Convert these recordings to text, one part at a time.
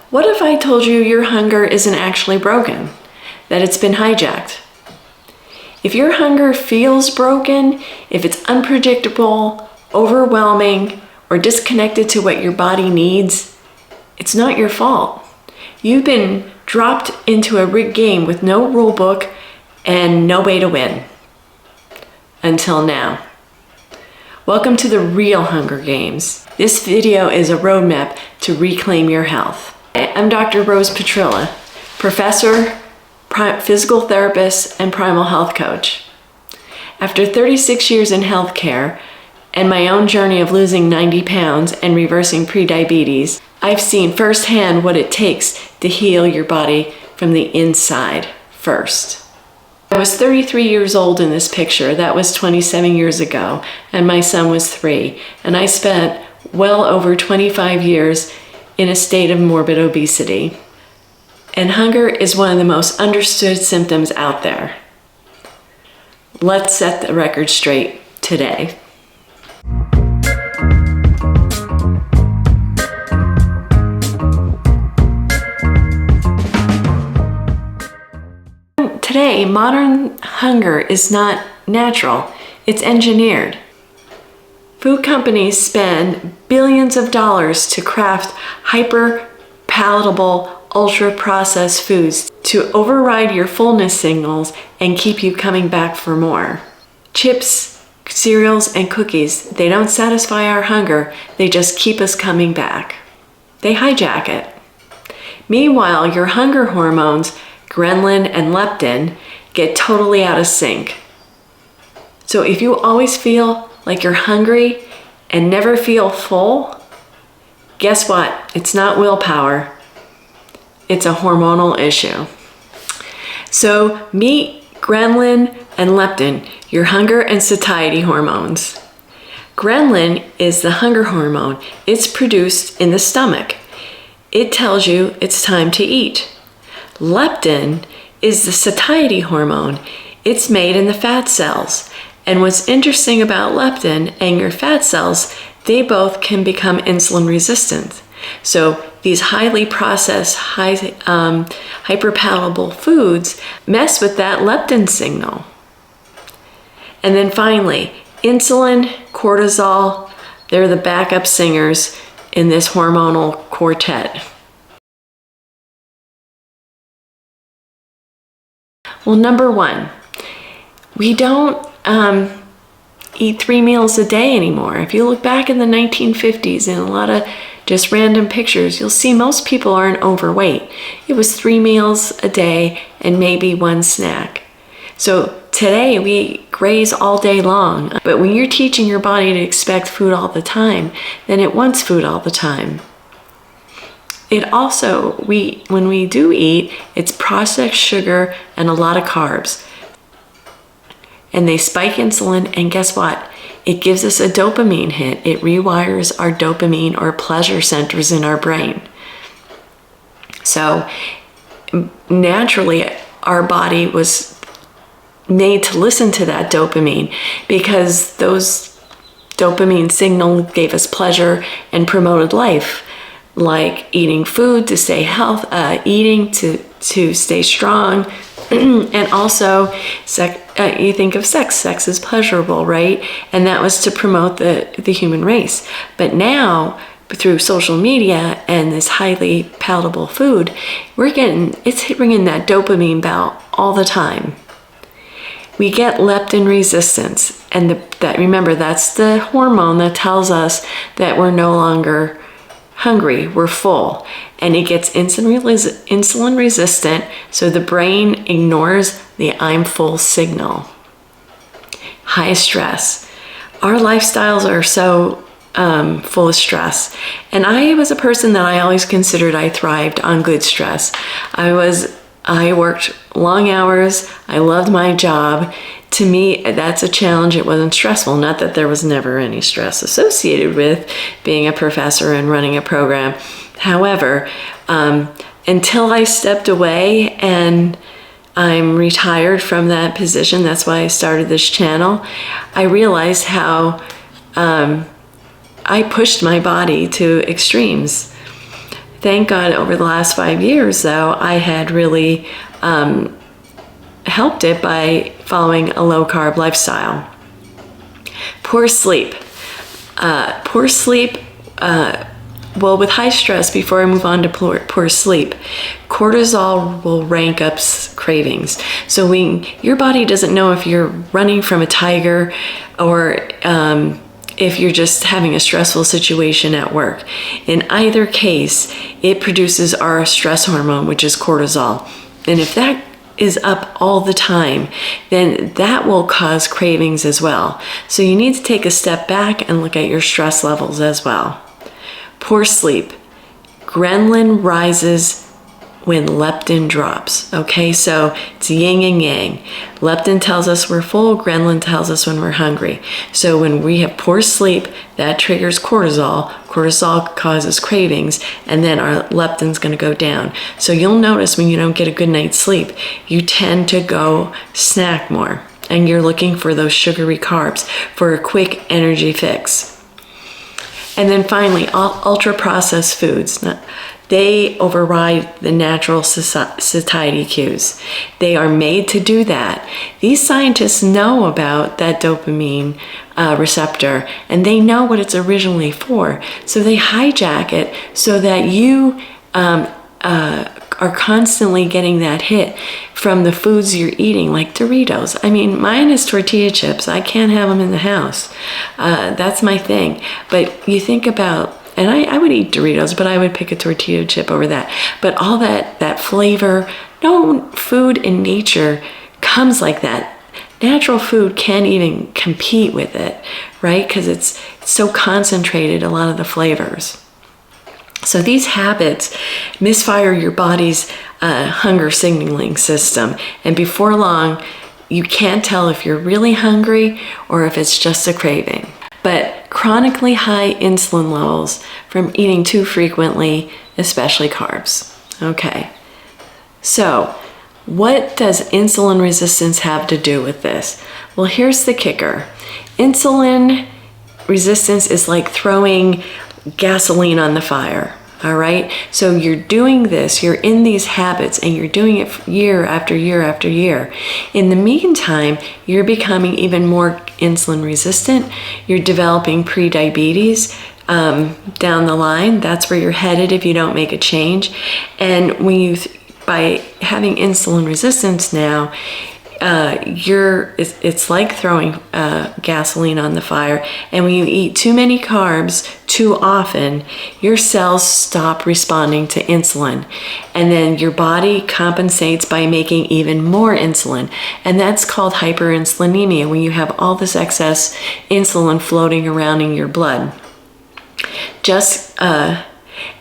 What if I told you your hunger isn't actually broken, that it's been hijacked? If your hunger feels broken, if it's unpredictable, overwhelming, or disconnected to what your body needs, it's not your fault. You've been dropped into a rigged game with no rule book and no way to win. Until now. Welcome to the real Hunger Games. This video is a roadmap to reclaim your health. I'm Dr. Rose Petrilla, professor, physical therapist, and primal health coach. After 36 years in healthcare and my own journey of losing 90 pounds and reversing prediabetes, I've seen firsthand what it takes to heal your body from the inside first. I was 33 years old in this picture. That was 27 years ago, and my son was 3. And I spent well over 25 years in a state of morbid obesity. And hunger is one of the most understood symptoms out there. Let's set the record straight today. Today, modern hunger is not natural, it's engineered. Food companies spend billions of dollars to craft hyper-palatable, ultra-processed foods to override your fullness signals and keep you coming back for more. Chips, cereals, and cookies, they don't satisfy our hunger, they just keep us coming back. They hijack it. Meanwhile, your hunger hormones, ghrelin and leptin, get totally out of sync. So if you always feel like you're hungry and never feel full, guess what? It's not willpower. It's a hormonal issue. So meet ghrelin and leptin, your hunger and satiety hormones. Ghrelin is the hunger hormone. It's produced in the stomach. It tells you it's time to eat. Leptin is the satiety hormone. It's made in the fat cells. And what's interesting about leptin and your fat cells, they both can become insulin resistant. So these highly processed, hyperpalatable foods mess with that leptin signal. And then finally, insulin, cortisol, they're the backup singers in this hormonal quartet. Well, number one, we don't eat 3 meals a day anymore. If you look back in the 1950s and a lot of just random pictures, you'll see most people aren't overweight. It was 3 meals a day and maybe 1 snack. So today we graze all day long, but when you're teaching your body to expect food all the time, then it wants food all the time. It also, when we do eat, it's processed sugar and a lot of carbs. And they spike insulin, and guess what? It gives us a dopamine hit. It rewires our dopamine or pleasure centers in our brain. So naturally, our body was made to listen to that dopamine because those dopamine signals gave us pleasure and promoted life. Like eating food to stay eating to stay strong, and also you think of sex is pleasurable, right? And that was to promote the human race. But now, through social media and this highly palatable food, it's ringing that dopamine bell all the time. We get leptin resistance, and remember, that's the hormone that tells us that we're no longer hungry, we're full, and it gets insulin resistant, so the brain ignores the I'm full signal. High stress. Our lifestyles are so full of stress, and I was a person that I always considered I thrived on good stress. I worked long hours, I loved my job. To me, that's a challenge. It wasn't stressful. Not that there was never any stress associated with being a professor and running a program. However, until I stepped away and I'm retired from that position, that's why I started this channel, I realized how I pushed my body to extremes. Thank God over the last 5 years, though, I had really helped it by following a low-carb lifestyle. Poor sleep. Well, with high stress, before I move on to poor sleep, cortisol will rank up cravings. So your body doesn't know if you're running from a tiger or if you're just having a stressful situation at work. In either case, it produces our stress hormone, which is cortisol. And if that is up all the time, then that will cause cravings as well. So you need to take a step back and look at your stress levels as well. Poor sleep. Ghrelin rises when leptin drops. Okay, so it's yin and yang. Leptin tells us we're full, ghrelin tells us when we're hungry. So when we have poor sleep, that triggers cortisol. Cortisol causes cravings, and then our leptin's going to go down. So you'll notice when you don't get a good night's sleep, you tend to go snack more, and you're looking for those sugary carbs for a quick energy fix. And then finally, ultra-processed foods. They override the natural satiety cues. They are made to do that. These scientists know about that dopamine receptor, and they know what it's originally for. So they hijack it so that you are constantly getting that hit from the foods you're eating, like Doritos. I mean, mine is tortilla chips. I can't have them in the house. That's my thing. But you think about, and I would eat Doritos, but I would pick a tortilla chip over that. But all that flavor, no food in nature comes like that. Natural food can't even compete with it, right? Because it's so concentrated, a lot of the flavors. So these habits misfire your body's hunger signaling system. And before long, you can't tell if you're really hungry or if it's just a craving. But chronically high insulin levels from eating too frequently, especially carbs. Okay, so what does insulin resistance have to do with this? Well, here's the kicker. Insulin resistance is like throwing gasoline on the fire. All right, so you're doing this, you're in these habits, and you're doing it year after year after year. In the meantime, you're becoming even more insulin resistant. You're developing prediabetes down the line. That's where you're headed if you don't make a change. And when by having insulin resistance now, it's like throwing gasoline on the fire. And when you eat too many carbs too often, your cells stop responding to insulin, and then your body compensates by making even more insulin, and that's called hyperinsulinemia, when you have all this excess insulin floating around in your blood.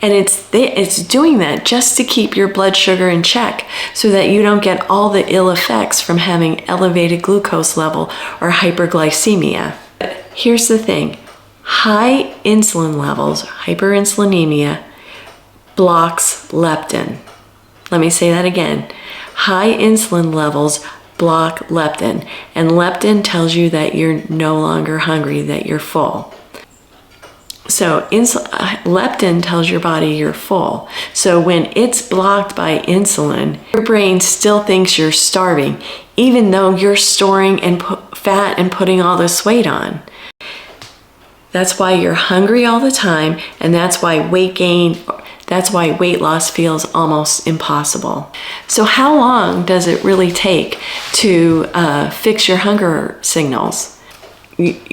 And it's doing that just to keep your blood sugar in check so that you don't get all the ill effects from having elevated glucose level or hyperglycemia. Here's the thing. High insulin levels, hyperinsulinemia, blocks leptin. Let me say that again. High insulin levels block leptin, and leptin tells you that you're no longer hungry, that you're full. So leptin tells your body you're full. So when it's blocked by insulin, your brain still thinks you're starving, even though you're storing fat and putting all this weight on. That's why you're hungry all the time, and that's why weight loss feels almost impossible. So how long does it really take to fix your hunger signals?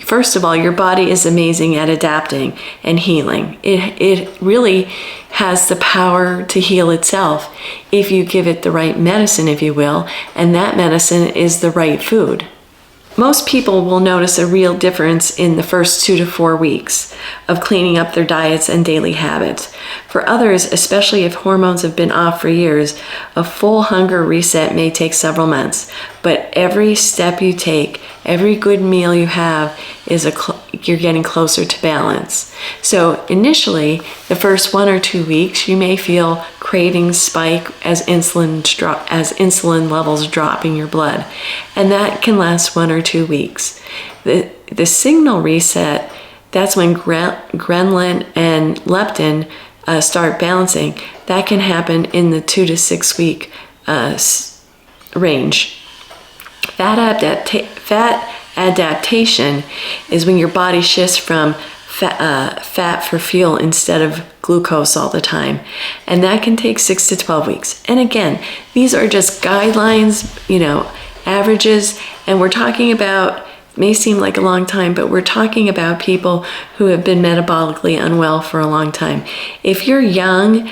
First of all, your body is amazing at adapting and healing. It really has the power to heal itself if you give it the right medicine, if you will, and that medicine is the right food. Most people will notice a real difference in the first 2 to 4 weeks of cleaning up their diets and daily habits. For others, especially if hormones have been off for years, a full hunger reset may take several months. But every step you take, every good meal you have, you're getting closer to balance. So initially, the first 1 or 2 weeks, you may feel cravings spike as insulin levels drop in your blood, and that can last 1 or 2 weeks. The signal reset, that's when ghrelin and leptin start balancing, that can happen in the 2 to 6 week range. Fat adaptation is when your body shifts from fat for fuel instead of glucose all the time, and that can take 6 to 12 weeks. And again, these are just guidelines, averages, and we're talking about, may seem like a long time, but we're talking about people who have been metabolically unwell for a long time. If you're young,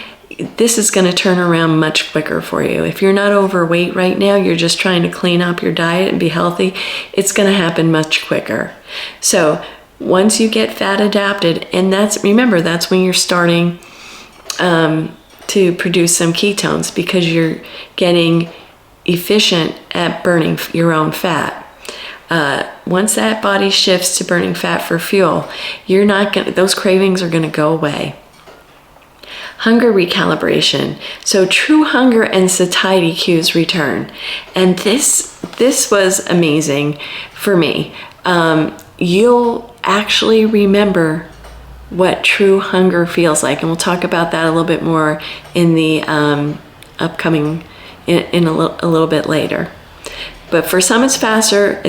this is going to turn around much quicker for you. If you're not overweight right now, you're just trying to clean up your diet and be healthy, it's going to happen much quicker. So once you get fat adapted, and remember, that's when you're starting to produce some ketones, because you're getting efficient at burning your own fat. Once that body shifts to burning fat for fuel, those cravings are going to go away. Hunger recalibration. So true hunger and satiety cues return. And this was amazing for me. You'll actually remember what true hunger feels like. And we'll talk about that a little bit more in the upcoming, in a little bit later. But for some it's faster,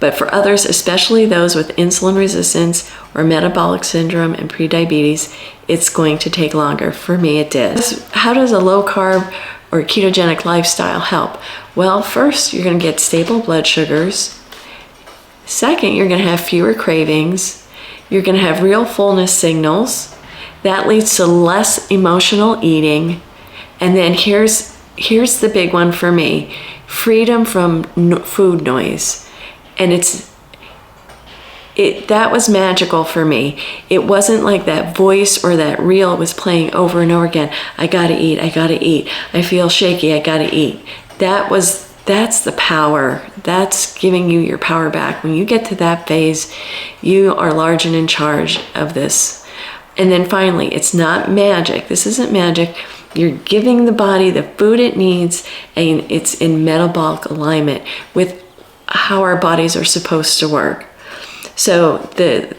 but for others, especially those with insulin resistance or metabolic syndrome and prediabetes, it's going to take longer. For me, it did. How does a low carb or ketogenic lifestyle help? Well, first, you're going to get stable blood sugars. Second, you're going to have fewer cravings. You're going to have real fullness signals. That leads to less emotional eating. And then here's the big one for me: freedom from food noise. And that was magical for me. It wasn't like that voice or that reel was playing over and over again. I gotta eat, I feel shaky, I gotta eat. That's the power. That's giving you your power back. When you get to that phase, you are large and in charge of this. And then finally, it's not magic. This isn't magic. You're giving the body the food it needs, and it's in metabolic alignment with how our bodies are supposed to work. So to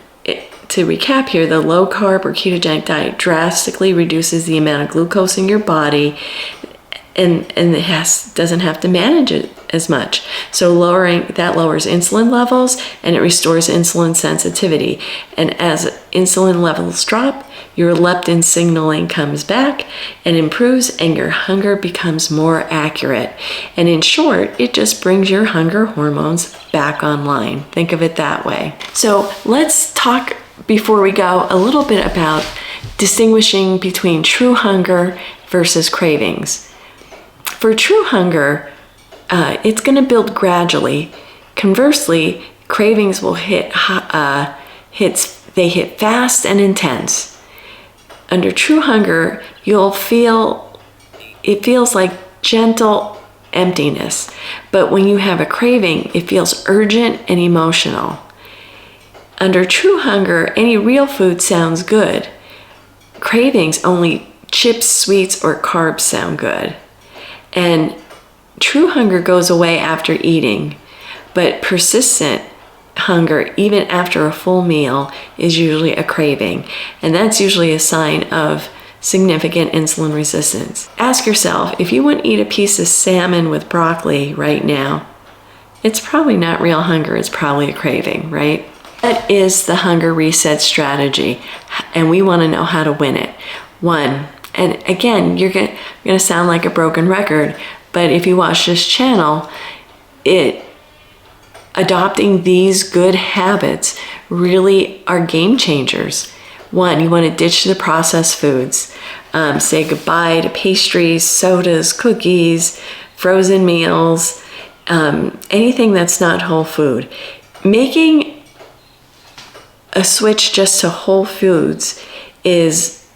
recap here, the low carb or ketogenic diet drastically reduces the amount of glucose in your body, and it doesn't have to manage it as much. So lowers insulin levels, and it restores insulin sensitivity. And as insulin levels drop, your leptin signaling comes back and improves, and your hunger becomes more accurate. And in short, it just brings your hunger hormones back online. Think of it that way. So let's talk, before we go, a little bit about distinguishing between true hunger versus cravings. For true hunger, it's going to build gradually. Conversely, cravings will hit fast and intense. Under true hunger, it feels like gentle emptiness. But when you have a craving, it feels urgent and emotional. Under true hunger, any real food sounds good. Cravings, only chips, sweets, or carbs sound good. And true hunger goes away after eating, but persistent hunger, even after a full meal, is usually a craving. And that's usually a sign of significant insulin resistance. Ask yourself, if you want to eat a piece of salmon with broccoli right now, it's probably not real hunger, it's probably a craving, right? That is the hunger reset strategy, and we want to know how to win it. 1, and again, you're going to sound like a broken record, but if you watch this channel, adopting these good habits really are game changers. 1, you want to ditch the processed foods. Say goodbye to pastries, sodas, cookies, frozen meals, anything that's not whole food. Making a switch just to whole foods is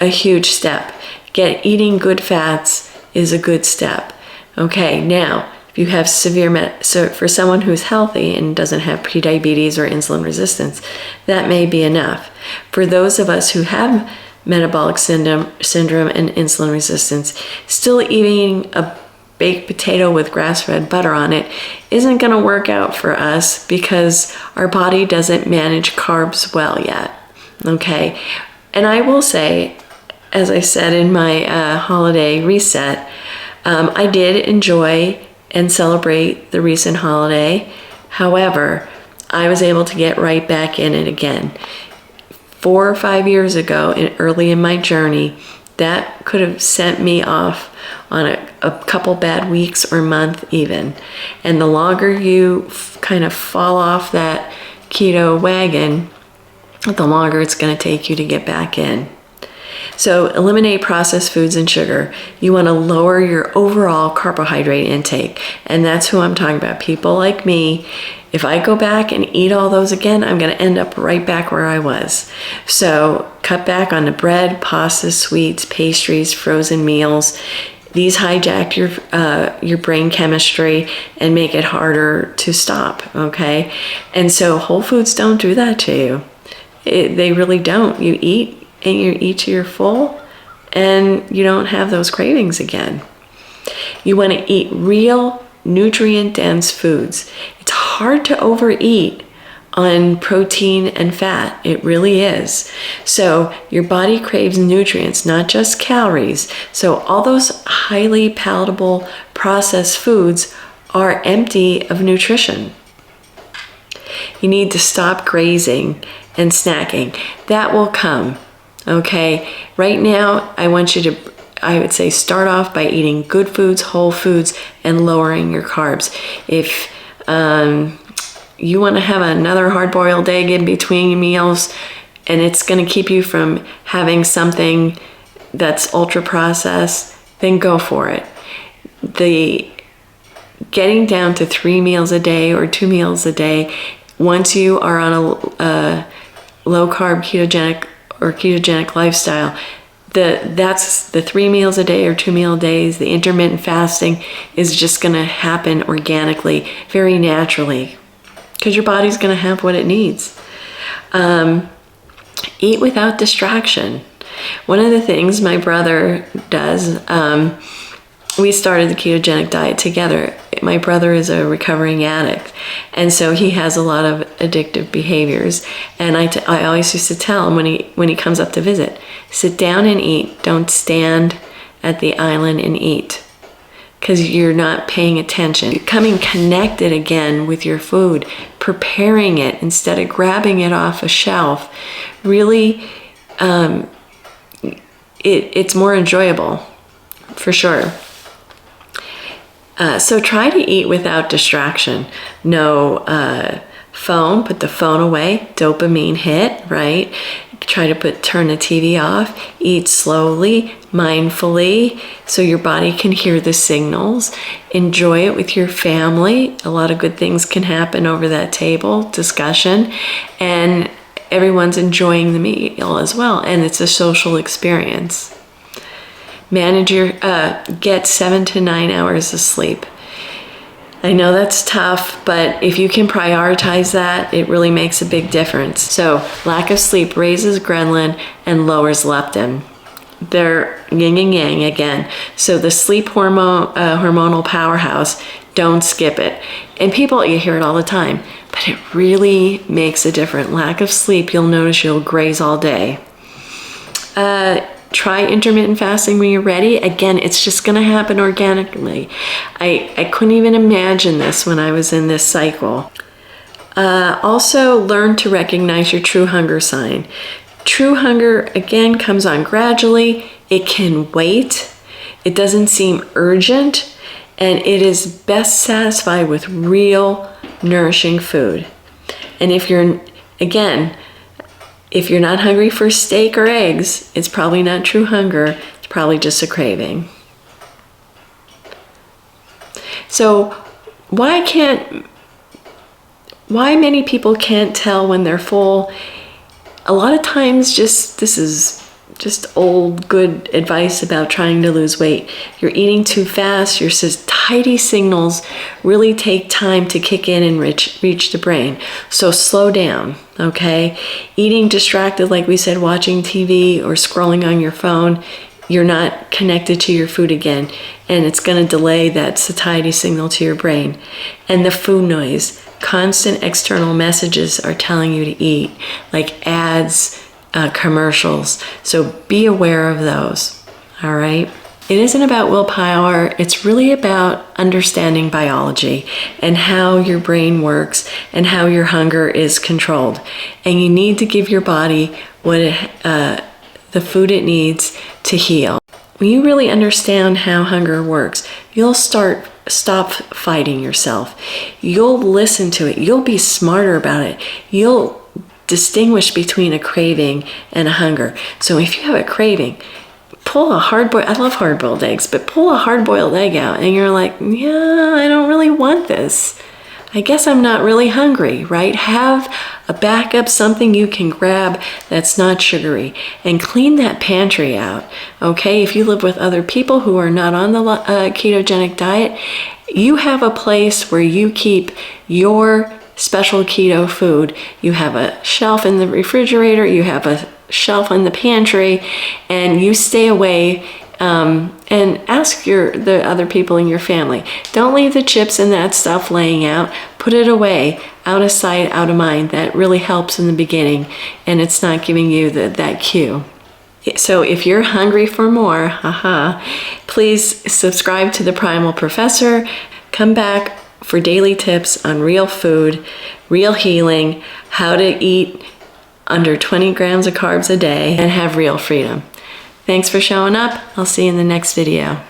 a huge step. Eating good fats is a good step. Okay, now, if you have so for someone who's healthy and doesn't have prediabetes or insulin resistance, that may be enough. For those of us who have metabolic syndrome and insulin resistance, still eating a baked potato with grass-fed butter on it isn't going to work out for us because our body doesn't manage carbs well yet. Okay, And I will say, as I said in my holiday reset, I did enjoy and celebrate the recent holiday. However, I was able to get right back in it again. 4 or 5 years ago, early in my journey, that could have sent me off on a couple bad weeks or month even. And the longer you kind of fall off that keto wagon, the longer it's going to take you to get back in. So eliminate processed foods and sugar. You want to lower your overall carbohydrate intake. And that's who I'm talking about. People like me, if I go back and eat all those again, I'm going to end up right back where I was. So cut back on the bread, pasta, sweets, pastries, frozen meals. These hijack your brain chemistry and make it harder to stop, okay? And so whole foods don't do that to you. They really don't. You eat and you eat till you're full and you don't have those cravings again. You want to eat real nutrient-dense foods. It's hard to overeat on protein and fat. It really is. So your body craves nutrients, not just calories. So all those highly palatable processed foods are empty of nutrition. You need to stop grazing and snacking. That will come. Okay, right now I want you to, I would say, start off by eating good foods, whole foods, and lowering your carbs. If you want to have another hard-boiled egg in between meals and it's going to keep you from having something that's ultra-processed, then go for it. The getting down to 3 meals a day or 2 meals a day, once you are on a low-carb ketogenic lifestyle, that's the 3 meals a day or 2 meal days. The intermittent fasting is just going to happen organically, very naturally, because your body's going to have what it needs. Eat without distraction. One of the things my brother does, we started the ketogenic diet together. My brother is a recovering addict, and so he has a lot of addictive behaviors. And I always used to tell him when he comes up to visit, sit down and eat. Don't stand at the island and eat, because you're not paying attention. Becoming connected again with your food, preparing it instead of grabbing it off a shelf, really, it's more enjoyable, for sure. So try to eat without distraction. No phone, put the phone away, dopamine hit, right? Try to turn the TV off, eat slowly, mindfully, so your body can hear the signals. Enjoy it with your family. A lot of good things can happen over that table, discussion, and everyone's enjoying the meal as well, and it's a social experience. Manage your, get 7 to 9 hours of sleep. I know that's tough, but if you can prioritize that, it really makes a big difference. So lack of sleep raises ghrelin and lowers leptin. They're yin and yang again. So the sleep hormonal powerhouse, don't skip it. And people, you hear it all the time, but it really makes a difference. Lack of sleep, you'll notice you'll graze all day. Try intermittent fasting when you're ready. Again, it's just going to happen organically. I couldn't even imagine this when I was in this cycle. Also, learn to recognize your true hunger sign. True hunger, again, comes on gradually. It can wait. It doesn't seem urgent. And it is best satisfied with real, nourishing food. And if you're not hungry for steak or eggs, it's probably not true hunger. It's probably just a craving. So why many people can't tell when they're full? A lot of times this is just old good advice about trying to lose weight. You're eating too fast. Your satiety signals really take time to kick in and reach the brain. So slow down, okay? Eating distracted, like we said, watching TV or scrolling on your phone, you're not connected to your food again, and it's going to delay that satiety signal to your brain. And the food noise, constant external messages are telling you to eat, like ads, commercials. So be aware of those. All right. It isn't about willpower. It's really about understanding biology and how your brain works and how your hunger is controlled. And you need to give your body the food it needs to heal. When you really understand how hunger works, you'll stop fighting yourself. You'll listen to it. You'll be smarter about it. You'll distinguish between a craving and a hunger. So if you have a craving, pull a I love hard-boiled eggs, but pull a hard-boiled egg out and you're like, yeah, I don't really want this. I guess I'm not really hungry, right? Have a backup, something you can grab that's not sugary, and clean that pantry out, okay? If you live with other people who are not on the ketogenic diet, you have a place where you keep your special keto food. You have a shelf in the refrigerator, you have a shelf in the pantry, and you stay away and ask the other people in your family. Don't leave the chips and that stuff laying out. Put it away, out of sight, out of mind. That really helps in the beginning, and it's not giving you that cue. So if you're hungry for more, please subscribe to the Primal Professor. Come back for daily tips on real food, real healing, how to eat under 20 grams of carbs a day, and have real freedom. Thanks for showing up. I'll see you in the next video.